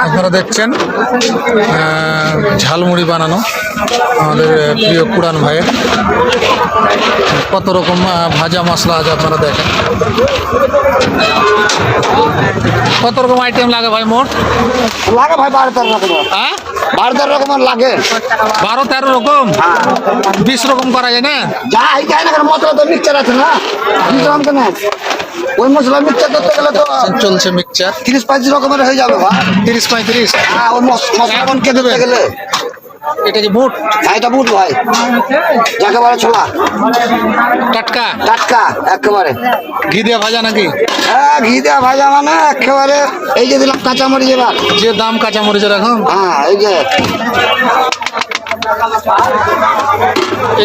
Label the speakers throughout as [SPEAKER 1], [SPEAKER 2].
[SPEAKER 1] আপনারা দেখছেন ঝালমুড়ি বানানো আমাদের প্রিয় কুড়ান ভাইয়ের। কত রকম ভাজা মশলা আছে আপনারা দেখেন। কত রকম আইটেম লাগে ভাই মোট?
[SPEAKER 2] লাগে ভাই 12-13 রকম।
[SPEAKER 1] হ্যাঁ
[SPEAKER 2] 12-13 রকমের লাগে।
[SPEAKER 1] 12-13 রকম, 20 রকম করা যায় না?
[SPEAKER 2] যা এই যায় না কারণ মশলা তো মিক্সচার আছে না, বুঝলাম কেন ওই মশলা মিক্সচার করতে গেলে তো
[SPEAKER 1] চলছে মিক্সচার
[SPEAKER 2] 30-35 রকমের হয়ে যাবে ভাই।
[SPEAKER 1] 30-35?
[SPEAKER 2] হ্যাঁ ওই মশলা
[SPEAKER 1] এখন কে দেবে
[SPEAKER 2] গেলে
[SPEAKER 1] এটা কি বুট?
[SPEAKER 2] হ্যাঁ এটা বুট ভাই, একেবারে ছোলা
[SPEAKER 1] টাটকা
[SPEAKER 2] টাটকা একেবারে।
[SPEAKER 1] ঘি দিয়ে ভাজা নাকি?
[SPEAKER 2] হ্যাঁ ঘি দেওয়া ভাজা মানে একেবারে। এই যে দিলাম কাঁচামরিচ এবার,
[SPEAKER 1] যে দাম কাঁচামরিচের এখন।
[SPEAKER 2] হ্যাঁ এই যে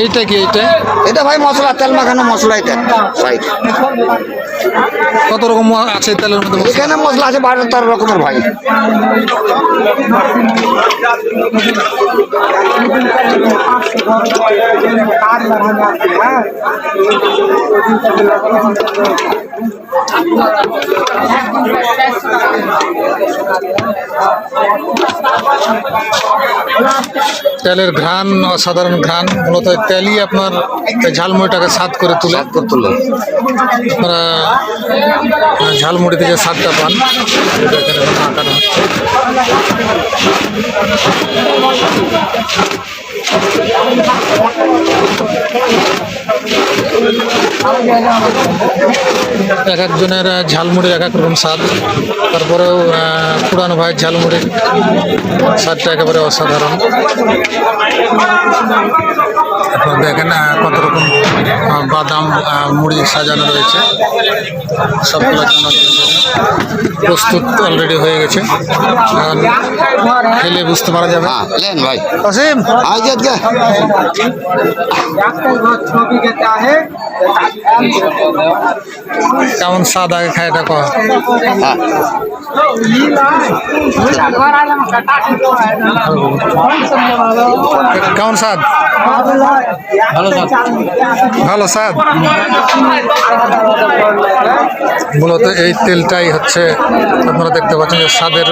[SPEAKER 1] এইটা কি? এইটা
[SPEAKER 2] এটা ভাই মশলা, তেল মাখানো মশলা। এটা রাইট।
[SPEAKER 1] কত রকম আছে তেলের মধ্যে?
[SPEAKER 2] এখানে মশলা আছে 12-13 রকমের ভাই।
[SPEAKER 1] তেলের ঘ্রাণ, অসাধারণ ঘ্রাণ। মূলত তেলই আপনার ঝালমুড়িটাকে স্বাদ করে তুলে। আপনারা ঝালমুড়িতে যে স্বাদটা পান এটা এখানে আঁকানো হচ্ছে। এক একজনের ঝালমুড়ির এক এক রকম স্বাদ। তারপরেও পুরানো ভাইয়ের ঝালমুড়ির স্বাদটা একেবারে অসাধারণ। আপনারা দেখেন কত রকম বাদাম মুড়ি সাজানো রয়েছে। সবগুলো জনগণের জন্য প্রস্তুত অলরেডি হয়ে গেছে, খেলে বুঝতে পারা যাবে।
[SPEAKER 2] লেন ভাই
[SPEAKER 1] অসীম
[SPEAKER 2] আজকে
[SPEAKER 1] কেমন স্বাদ আগে খায় এটা কহ। কেমন স্বাদ? ভালো স্বাদ। মূলত এই তেলটাই হচ্ছে আপনারা দেখতে পাচ্ছেন যে স্বাদের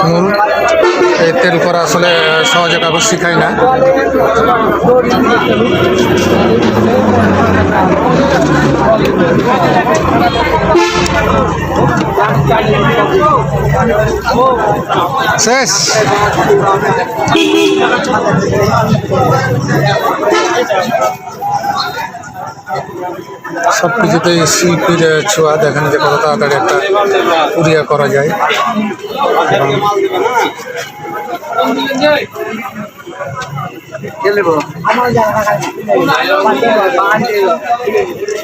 [SPEAKER 1] মূল। এই তেল করা আসলে সহজে কাগজ শিখায় না। শেষ। সব কিছুতেই শিল্পীর ছোঁয়া। দেখেন যে কত তাড়াতাড়ি একটা পুরিয়া করা যায়।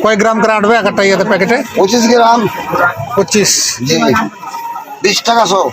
[SPEAKER 1] কয় গ্রাম করে আটবে একটা ইয়েতে প্যাকেটে?
[SPEAKER 2] 25 গ্রাম।
[SPEAKER 1] 25?
[SPEAKER 2] 20 টাকা 100।